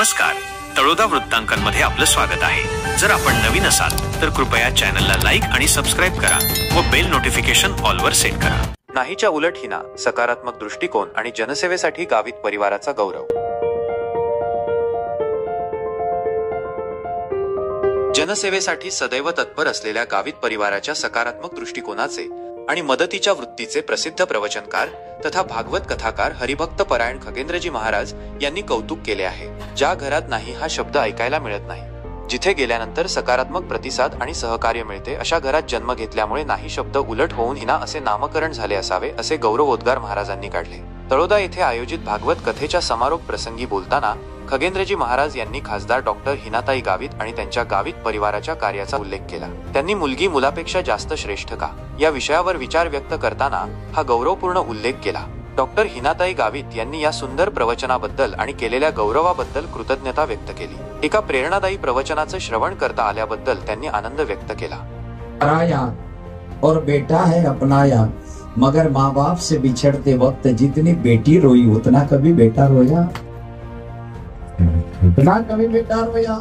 नमस्कार, तळोदा वृत्तांकनमध्ये आपलं स्वागत आहे। जर आपण नवीन असाल तर कृपया चॅनलला लाईक आणि सबस्क्राइब करा व बेल नोटिफिकेशन ऑल वर सेट करा। नाहीच्या उलट हिना, सकारात्मक दृष्टिकोन आणि जनसेवेसाठी गावित परिवाराचा गौरव। जनसेवेसाठी सदैव तत्पर असलेल्या गावित परिवाराच्या सकारात्मक दृष्टिकोनाचे आणि मदतीच्या वृत्तीचे प्रसिद्ध प्रवचनकार तथा भागवत कथाकार हरिभक्त परायण खगेंद्रजी महाराज यांनी कौतुक केले आहे। ज्या घरात नाही हा शब्द ऐकायला मिळत नाही, जिथे गेल्यानंतर सकारात्मक प्रतिसाद आणि सहकार्य मिळते, अशा घरात जन्म घेतल्यामुळे नाही शब्द उलट होऊन हिना असे नामकरण झाले असावे, असे गौरवोद्गार महाराजांनी काढले। तळोदा येथे आयोजित भागवत कथेच्या समारोप प्रसंगी बोलताना खगेंद्रजी महाराज यांनी खासदार डॉक्टर हिनाताई गावित आणि त्यांच्या गावित परिवाराच्या कार्याचा उल्लेख केला। त्यांनी मुलगी मुलापेक्षा जास्त श्रेष्ठ का या विषयावर विचार व्यक्त करताना हा गौरवपूर्ण उल्लेख केला। डॉक्टर हिनाताई गावित यांनी या सुंदर प्रवचनाबद्दल आणि केलेल्या गौरवाबद्दल कृतज्ञता व्यक्त केली। एका प्रेरणादायी प्रवचनाचे श्रवण करता आल्याबद्दल त्यांनी आनंद व्यक्त केला। पराया और बेटा है अपनाया, मगर माँ बाप से बिछड़ते वक्त जितनी बेटी रोई उतना कभी बेटा रोया, उतना कभी बेटा रोया।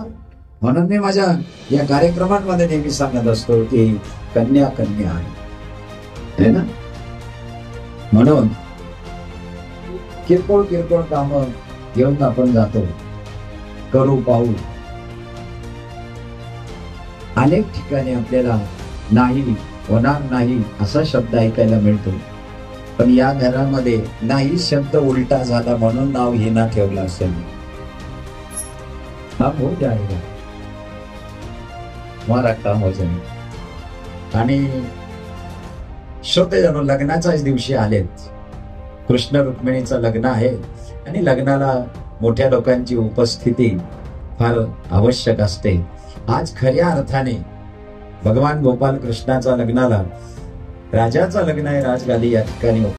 म्हणून मी माझ्या या कार्यक्रमांमध्ये नेहमी सांगत असतो की कन्या कन्या आहे ना, म्हणून किरकोळ किरकोळ काम घेऊन आपण जातो, करू पाहू। अनेक ठिकाणी आपल्याला नाही होणार नाही असा शब्द ऐकायला मिळतो, पण या घरामध्ये नाही शब्द उलटा झाला म्हणून नाव हिना ठेवलं असेल। काम हो जाएगा, हमारा काम हो जाएगा। आणि श्रोते जणू लग्नाच्याच दिवशी आलेत, कृष्ण रुक्मिणीचं लग्न आहे आणि लग्नाला मोठ्या लोकांची उपस्थिती फार आवश्यक असते। आज खऱ्या अर्थाने भगवान गोपाल कृष्णाचा लग्नाला राजाचं लग्न आहे, राजगादी या ठिकाणी